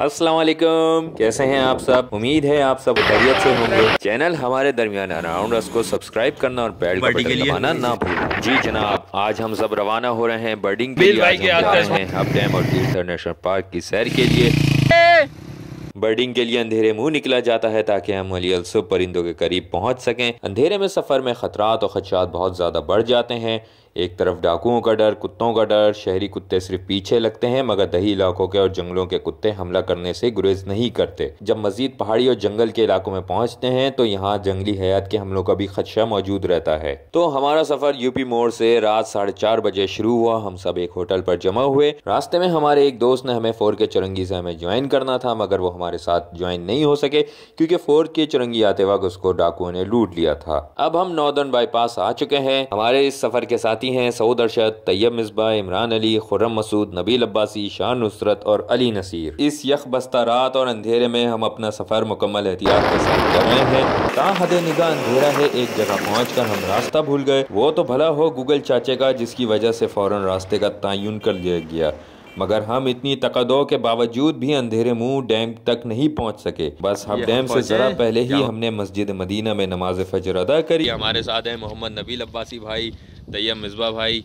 अस्सलाम वालेकुम, कैसे हैं आप सब। उम्मीद है आप सब खैरियत से होंगे। चैनल हमारे दरमियान अराउंड अस को सब्सक्राइब करना और बेल का बटन दबाना ना भूलें। जी जनाब, आज हम सब रवाना हो रहे हैं बर्डिंग के लिए। आज हम जा रहे हैं हब डैम और कीर्थर नेशनल पार्क की सैर के लिए। बर्डिंग के लिए अंधेरे मुंह निकला जाता है ताकि हम अली अलसुब परिंदों के करीब पहुंच सकें। अंधेरे में सफ़र में ख़तरात और खदशात बहुत ज़्यादा बढ़ जाते हैं। एक तरफ डाकुओं का डर, कुत्तों का डर। शहरी कुत्ते सिर्फ पीछे लगते हैं, मगर दही इलाकों के और जंगलों के कुत्ते हमला करने से गुरेज नहीं करते। जब मजीद पहाड़ी और जंगल के इलाकों में पहुंचते हैं तो यहाँ जंगली हयात के हमलों का भी खदशा मौजूद रहता है। तो हमारा सफ़र यूपी मोड़ से रात 4:30 बजे शुरू हुआ। हम सब एक होटल पर जमा हुए। रास्ते में हमारे एक दोस्त ने हमें 4 के चुरंगी से हमें ज्वाइन करना था, मगर वो हमारे साथ ज्वाइन नहीं हो सके क्योंकि 4 के चुरंगी आते वक्त उसको डाकुओं ने लूट लिया था। अब हम नॉर्दर्न बाईपास आ चुके हैं। हमारे इस सफर के साथी हैं सऊद अरशद, तैयब मिसबा, इमरान अली, खुर्रम मसूद, नबील अब्बासी, शान नुसरत और अली नसीर। इस यख बस्ता रात और अंधेरे में हम अपना सफर मुकम्मल एहतियात के साथ कर रहे हैं। ताहदे निगाह अंधेरा है। एक जगह पहुंचकर हम रास्ता भूल गए। वो तो भला हो गूगल चाचे का, जिसकी वजह से फौरन रास्ते का तयन कर लिया गया, मगर हम इतनी तकदो के बावजूद भी अंधेरे मुंह डैम तक नहीं पहुंच सके। बस हम डैम से जरा पहले ही हमने मस्जिद मदीना में नमाज फजर अदा करी। हमारे साथ हैं मोहम्मद नबील अब्बासी भाई, तैयब मिसबा भाई,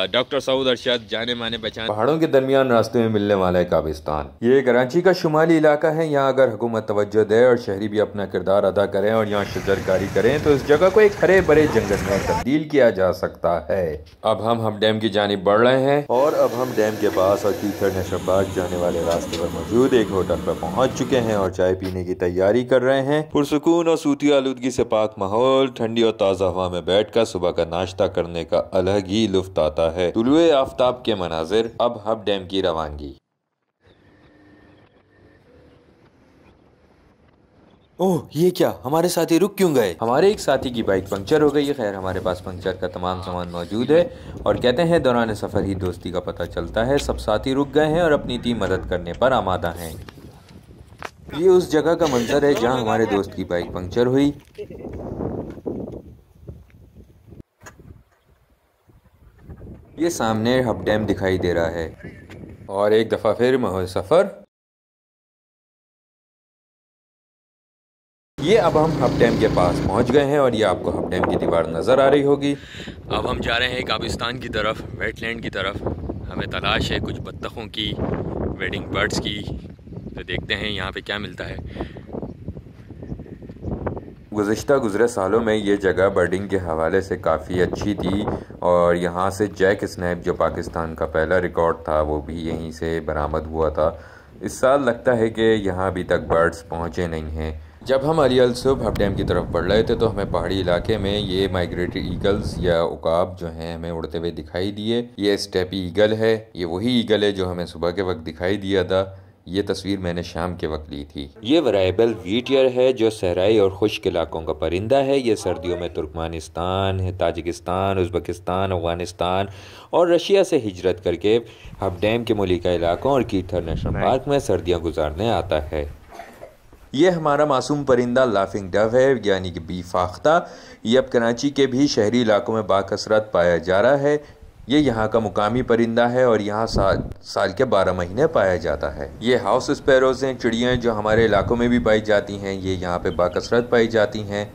डॉक्टर सऊद अरशद, जाने माने पहचान। पहाड़ों के दरमियान रास्ते में मिलने वाला है काबिस्तान। ये कराची का शुमाली इलाका है। यहाँ अगर हुकूमत तवज्जो दे और शहरी भी अपना किरदार अदा करें और यहाँ शजरकारी करें तो इस जगह को एक हरे भरे जंगल में तब्दील किया जा सकता है। अब हम डैम की जानिब बढ़ रहे हैं और अब हम डैम के पास और कीर्थर नेशनल पार्क जाने वाले रास्ते पर मौजूद एक होटल पर पहुँच चुके हैं और चाय पीने की तैयारी कर रहे हैं। पुरसुकून और सूती आलूदगी से पाक माहौल, ठंडी और ताज़ा हवा में बैठकर सुबह का नाश्ता करने का अलग ही लुत्फ आता है। तुलुए आफ्ताब के मनाजिर। अब हब डैम की रवानगी। ओह, ये क्या, हमारे साथी रुक क्यों गए? हमारे एक साथी की बाइक पंक्चर हो गई है। खैर, हमारे पास पंक्चर का तमाम सामान मौजूद है और कहते हैं दौरान सफ़र ही दोस्ती का पता चलता है। सब साथी रुक गए हैं और अपनी टीम मदद करने पर आमादा हैं। ये उस जगह का मंजर है जहां हमारे दोस्त की बाइक पंक्चर हुई। ये सामने हब डैम दिखाई दे रहा है और एक दफ़ा फिर महल सफ़र। ये अब हम हब डैम के पास पहुंच गए हैं और ये आपको हब डैम की दीवार नज़र आ रही होगी। अब हम जा रहे हैं काबिस्तान की तरफ, वेटलैंड की तरफ। हमें तलाश है कुछ बत्तखों की, वेडिंग बर्ड्स की। तो देखते हैं यहाँ पे क्या मिलता है। गुज़रे सालों में ये जगह बर्डिंग के हवाले से काफ़ी अच्छी थी और यहाँ से जैक स्नैप, जो पाकिस्तान का पहला रिकॉर्ड था, वो भी यहीं से बरामद हुआ था। इस साल लगता है कि यहाँ अभी तक बर्ड्स पहुँचे नहीं हैं। जब हम अली अलसुब हब डैम की तरफ बढ़ रहे थे तो हमें पहाड़ी इलाके में ये माइग्रेटरी ईगल्स या उकाब जो हैं हमें उड़ते हुए दिखाई दिए। ये स्टेपी ईगल है। ये वही ईगल है जो हमें सुबह के वक्त दिखाई दिया था। ये तस्वीर मैंने शाम के वक्त ली थी। ये वराइबल व्हीटियर है जो सहराई और खुश्क इलाकों का परिंदा है। ये सर्दियों में तुर्कमानिस्तान, ताजिकिस्तान, उज़्बेकिस्तान, अफगानिस्तान और रशिया से हिजरत करके हब डैम के मलिका इलाकों और कीर्थर नेशनल पार्क में सर्दियां गुजारने आता है। ये हमारा मासूम परिंदा लाफिंग डव है, यानी कि बी फाख्ता। ये अब कराची के भी शहरी इलाकों में बाकसरत पाया जा रहा है। ये यहाँ का मुकामी परिंदा है और यहाँ साल के 12 महीने पाया जाता है। ये हाउस स्पैरोज हैं, चिड़ियाँ जो हमारे इलाकों में भी पाई जाती हैं। ये यहाँ पे बाकसरत पाई जाती हैं।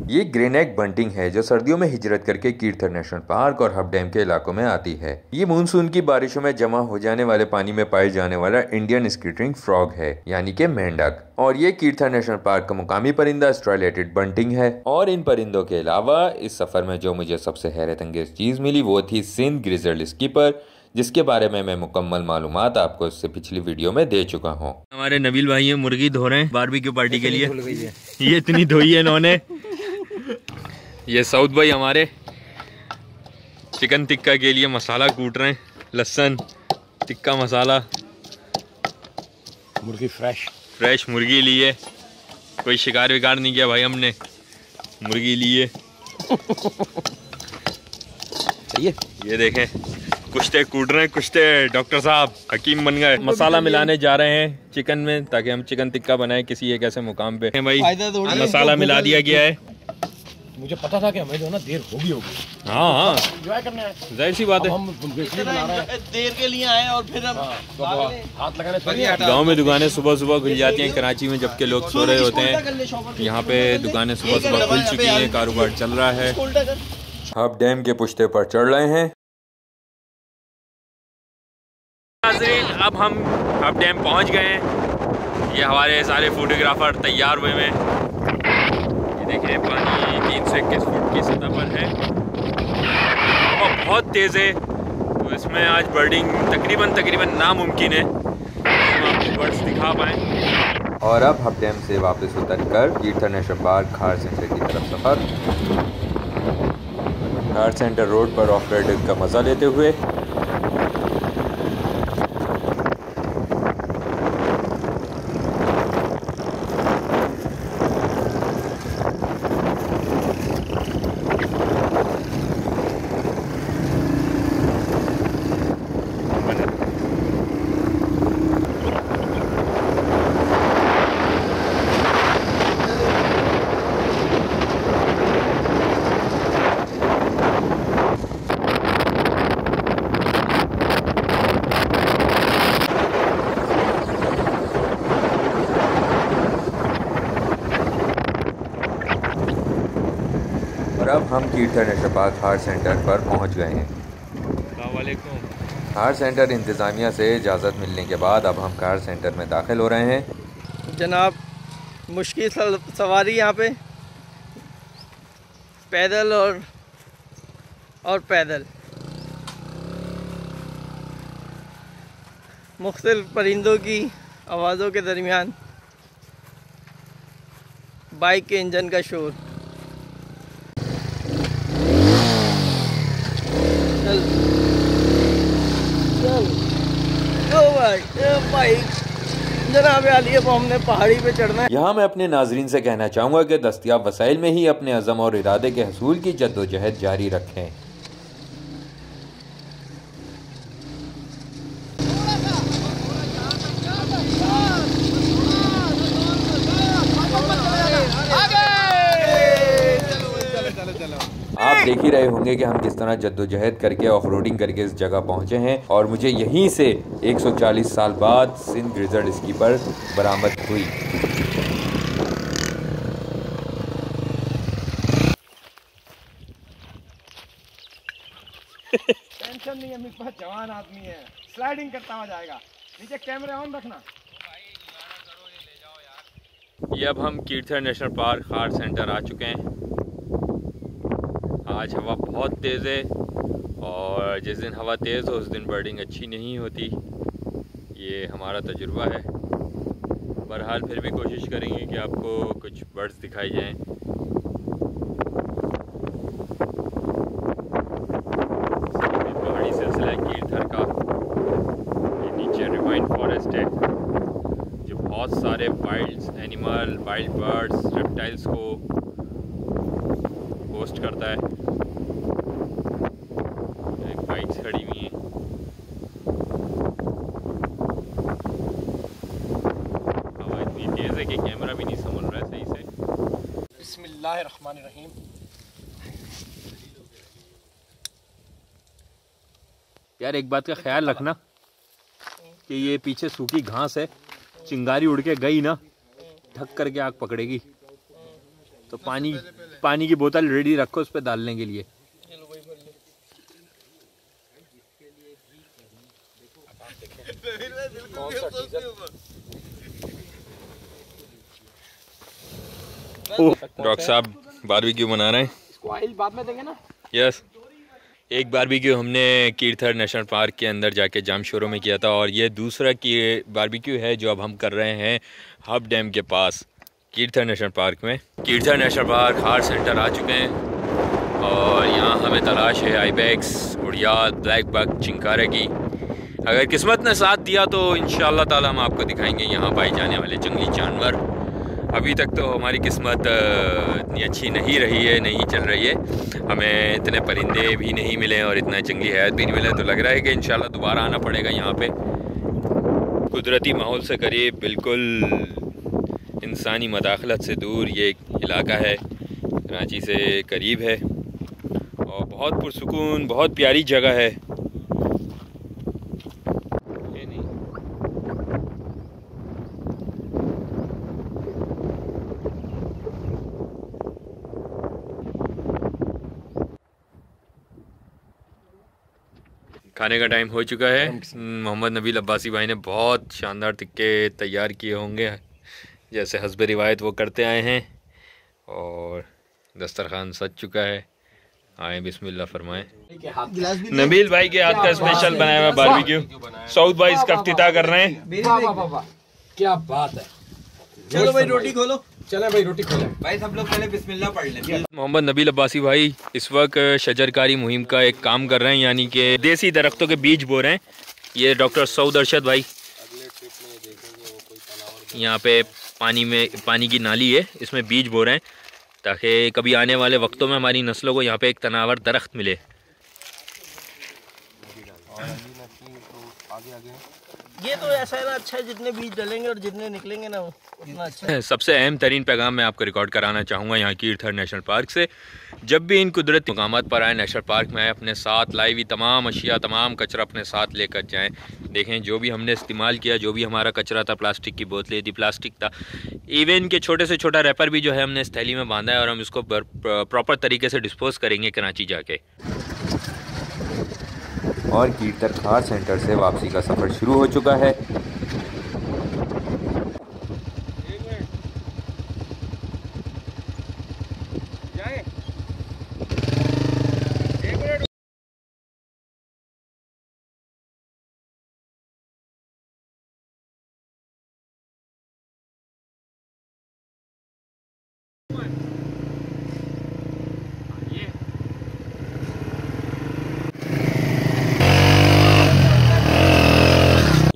ये ग्रेनेक बंटिंग है जो सर्दियों में हिजरत करके कीर्थर नेशनल पार्क और हब डैम के इलाकों में आती है। ये मानसून की बारिशों में जमा हो जाने वाले पानी में पाए जाने वाला इंडियन स्कीटरिंग फ्रॉग है, यानी कि मेंढक। और ये कीर्थर नेशनल पार्क का मुकामी परिंदा स्ट्राइलेटेड बंटिंग है। और इन परिंदों के अलावा इस सफर में जो मुझे सबसे हैरत अंगेज चीज मिली वो थी सिंध ग्रिजर्ड स्कीपर, जिसके बारे में मैं मुकम्मल मालूमात आपको इससे पिछली वीडियो में दे चुका हूँ। हमारे नबील भाई है, मुर्गी धो रहे हैं बारबेक्यू पार्टी के लिए। ये इतनी धोई है इन्होंने। ये सऊद भाई हमारे चिकन टिक्का के लिए मसाला कूट रहे हैं। लहसुन, टिक्का मसाला, मुर्गी फ्रेश मुर्गी लिए। कोई शिकार विकार नहीं किया भाई हमने, मुर्गी लिए। सही है। ये देखें, कुश्ते कूट रहे हैं, कुश्ते डॉक्टर साहब हकीम बन गए। मसाला मिलाने जा रहे हैं चिकन में ताकि हम चिकन टिक्का बनाएं किसी एक ऐसे मुकाम पे। भाई मसाला मिला दिया गया है। मुझे पता था कि हमें जो है ना देर होगी। हाँ हाँ, एंजॉय करने आए, जाहिर सी बात है। हम इसलिए बना रहे हैं, देर के लिए आए और फिर हम तो हाथ लगाने थोड़ी है। गांव में दुकानें सुबह सुबह खुल जाती हैं, कराची में जबकि लोग सो रहे होते हैं। यहाँ पे दुकानें सुबह सुबह खुल चुकी हैं, कारोबार चल रहा है। अब डैम के पुश्ते पर चढ़ रहे हैं। नाज़रीन, अब हम अब डैम पहुँच गए हैं। ये हमारे सारे फोटोग्राफर तैयार हुए हैं। ये देखें, पानी 321 फुट की सतह पर है और बहुत तेज़ है, तो इसमें आज बर्डिंग तकरीबन नामुमकिन है। हम आपको बर्ड्स दिखा पाएँ। और अब हब डैम से वापस उतरकर कीर्थर नेशनल पार्क खार सेंटर की तरफ सफ़र। खार सेंटर रोड पर ऑफ राइडिंग का मज़ा लेते हुए और अब हम कीर्थर नेशनल पार्क खार सेंटर पर पहुंच गए हैं। खार सेंटर इंतज़ामिया से इजाज़त मिलने के बाद अब हम खार सेंटर में दाखिल हो रहे हैं। जनाब, मुश्किल सवारी यहाँ पे, पैदल और पैदल मुख्तलिफ परिंदों की आवाज़ों के दरमियान बाइक के इंजन का शोर। चल चल ओ भाई जनाब आलिया, अब हमने पहाड़ी पे चढ़ना है। यहाँ मैं अपने नाजरीन से कहना चाहूँगा कि दस्तियाब वसाइल में ही अपने अज़म और इरादे के हसूल की जद्दोजहद जारी रखें। आप देख ही रहे होंगे कि हम किस तरह जद्दोजहद करके ऑफ रोडिंग करके इस जगह पहुंचे हैं और मुझे यहीं से 140 साल बाद सिंध ग्रिजर्ड स्कीपर बरामद हुई। टेंशन नहीं है, मेरे पास जवान आदमी है, स्लाइडिंग करता हुआ जाएगा। नीचे कैमरे ऑन रखना। ये अब हम कीर्थर नेशनल पार्क खार सेंटर आ चुके हैं। आज हवा बहुत तेज़ है और जिस दिन हवा तेज़ हो उस दिन बर्डिंग अच्छी नहीं होती, ये हमारा तजुर्बा है। बहरहाल फिर भी कोशिश करेंगे कि आपको कुछ बर्ड्स दिखाई जाएं। पहाड़ी सिलसिला है कीर्थर का। ये नीचे रिवाइन फॉरेस्ट है जो बहुत सारे wild animal, wild birds, reptiles को होस्ट करता है। एक बाइक्स खड़ी हुई हैं। हवा इतनी तेज़ है कि कैमरा भी नहीं संभल रहा है सही से। बिस्मिल्लाहिर्रहमानिर्रहीम। यार एक बात का ख्याल रखना कि ये पीछे सूखी घास है, चिंगारी उड़ के गई ना, ढक करके आग पकड़ेगी। तो पानी की बोतल रेडी रखो उस पर डालने के लिए। डॉक्टर साहब बारबेक्यू बना रहे हैं। इसको ऑयल बाद में देंगे ना। यस, एक बारबेक्यू हमने कीर्थर नेशनल पार्क के अंदर जाके जामशोरों में किया था और ये दूसरा की बारबेक्यू है जो अब हम कर रहे हैं हब डैम के पास कीर्थर नेशनल पार्क में। कीर्थर नेशनल पार्क खार सेंटर आ चुके हैं और यहाँ हमें तलाश है आइबेक्स, उड़ियाल, ब्लैक बक, चिंकारे की। अगर किस्मत ने साथ दिया तो इंशाअल्लाह ताला हम आपको दिखाएंगे यहाँ पाए जाने वाले जंगली जानवर। अभी तक तो हमारी किस्मत इतनी अच्छी नहीं रही है, नहीं चल रही है। हमें इतने परिंदे भी नहीं मिले और इतना जंगली हयात भी नहीं मिला, तो लग रहा है कि इंशाल्लाह दोबारा आना पड़ेगा यहाँ पे। कुदरती माहौल से करीब, बिल्कुल इंसानी मदाखलत से दूर ये इलाका है। कराची से करीब है और बहुत पुरसुकून, बहुत प्यारी जगह है। खाने का टाइम हो चुका है। मोहम्मद नबील अब्बासी भाई ने बहुत शानदार टिक्के तैयार किए होंगे, जैसे हस्ब रिवायत वो करते आए हैं, और दस्तरखान सज चुका है। आए बिस्मिल्लाह फरमाएं। नबील भाई के हाथ का स्पेशल बनाया हुआ बारबेक्यू, सऊद भाई इसका इफ्तिताह कर रहे हैं। क्या बात है। चलो भाई रोटी खोलो। चले भाई रोटी खोले भाई, सब लोग पहले बिस्मिल्लाह पढ़ लें। मोहम्मद नबील अब्बासी भाई इस वक्त शजरकारी मुहिम का एक काम कर रहे हैं, यानी कि देसी दरख्तों के बीज बो रहे हैं। ये डॉक्टर सऊद अरशद भाई, यहाँ पे पानी की नाली है, इसमें बीज बो रहे हैं ताकि कभी आने वाले वक्तों में हमारी नस्लों को यहाँ पे एक तनावर दरख्त मिले। ये तो ऐसा है ना, अच्छा है, जितने बीज डलेंगे और जितने निकलेंगे ना उतना अच्छा है। सबसे अहम तरीन पैगाम मैं आपको रिकॉर्ड कराना चाहूँगा यहाँ कीर्थर नेशनल पार्क से। जब भी इन कुदरती मकामात पर आए नेशनल पार्क में आए, अपने साथ लाई हुई तमाम अशिया, तमाम कचरा अपने साथ लेकर जाएं। देखें जो भी हमने इस्तेमाल किया, जो भी हमारा कचरा था, प्लास्टिक की बोतलें थी, प्लास्टिक था, इवन के छोटे से छोटा रैपर भी जो है हमने इस थैली में बांधा है, और हम इसको प्रॉपर तरीके से डिस्पोज करेंगे कराची जाके। और कीर्थर खार सेंटर से वापसी का सफ़र शुरू हो चुका है।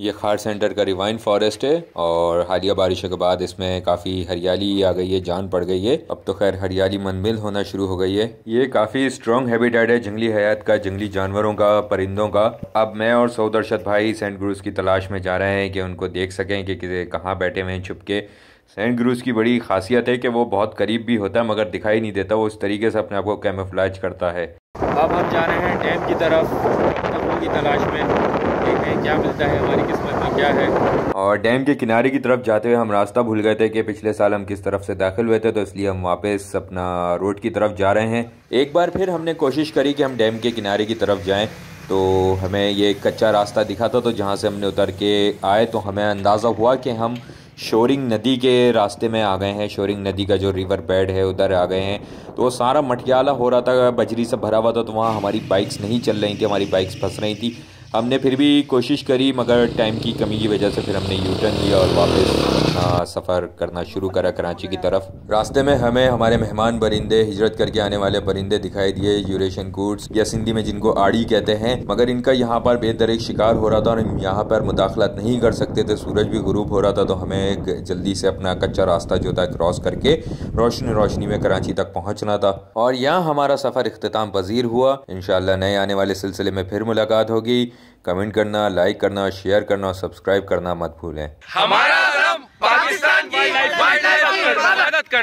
ये खार सेंटर का रिवाइन फॉरेस्ट है और हालिया बारिशों के बाद इसमें काफ़ी हरियाली आ गई है, जान पड़ गई है। अब तो खैर हरियाली मनमिल होना शुरू हो गई है। ये काफ़ी स्ट्रॉन्ग हैबिटेट है जंगली हयात का, जंगली जानवरों का, परिंदों का। अब मैं और सऊद अरशद भाई सेंट क्रूज़ की तलाश में जा रहे हैं कि उनको देख सकें कि कहाँ बैठे हुए हैं छुप के। सेंट क्रूज़ की बड़ी खासियत है कि वो बहुत करीब भी होता है मगर दिखाई नहीं देता, वो इस तरीके से अपने आप को कैमोफ्लेज करता है। अब हम जा रहे हैं डैम की तरफ, कब्रों की तलाश में, देखें क्या मिलता है, हमारी किस्मत में क्या है। और डैम के किनारे की तरफ जाते हुए हम रास्ता भूल गए थे कि पिछले साल हम किस तरफ से दाखिल हुए थे, तो इसलिए हम वापस अपना रोड की तरफ जा रहे हैं। एक बार फिर हमने कोशिश करी कि हम डैम के किनारे की तरफ जाएं, तो हमें ये कच्चा रास्ता दिखा था, तो जहाँ से हमने उतर के आए तो हमें अंदाज़ा हुआ कि हम शोरिंग नदी के रास्ते में आ गए हैं। शोरिंग नदी का जो रिवर बेड है उधर आ गए हैं। तो वो सारा मटियाला हो रहा था, बजरी से भरा हुआ था, तो वहाँ हमारी बाइक्स नहीं चल रही थी, हमारी बाइक्स फंस रही थी। हमने फिर भी कोशिश करी मगर टाइम की कमी की वजह से फिर हमने यू टर्न लिया और वापस अपना सफ़र करना शुरू करा कराची की तरफ। रास्ते में हमें हमारे मेहमान परिंदे, हिजरत करके आने वाले परिंदे दिखाई दिए, यूरेशियन कूट्स या सिंधी में जिनको आड़ी कहते हैं, मगर इनका यहाँ पर बेदरेक शिकार हो रहा था और हम यहाँ पर मुदाखलत नहीं कर सकते थे। सूरज भी गुरूब हो रहा था, तो हमें जल्दी से अपना कच्चा रास्ता जो था क्रॉस करके रोशनी में कराची तक पहुँचना था। और यहाँ हमारा सफ़र इख्तिताम पजीर हुआ। इंशाअल्लाह नए आने वाले सिलसिले में फिर मुलाकात होगी। कमेंट करना, लाइक करना, शेयर करना और सब्सक्राइब करना मत भूलें। हमारा पाकिस्तान की वाइल्ड लाइफ करना।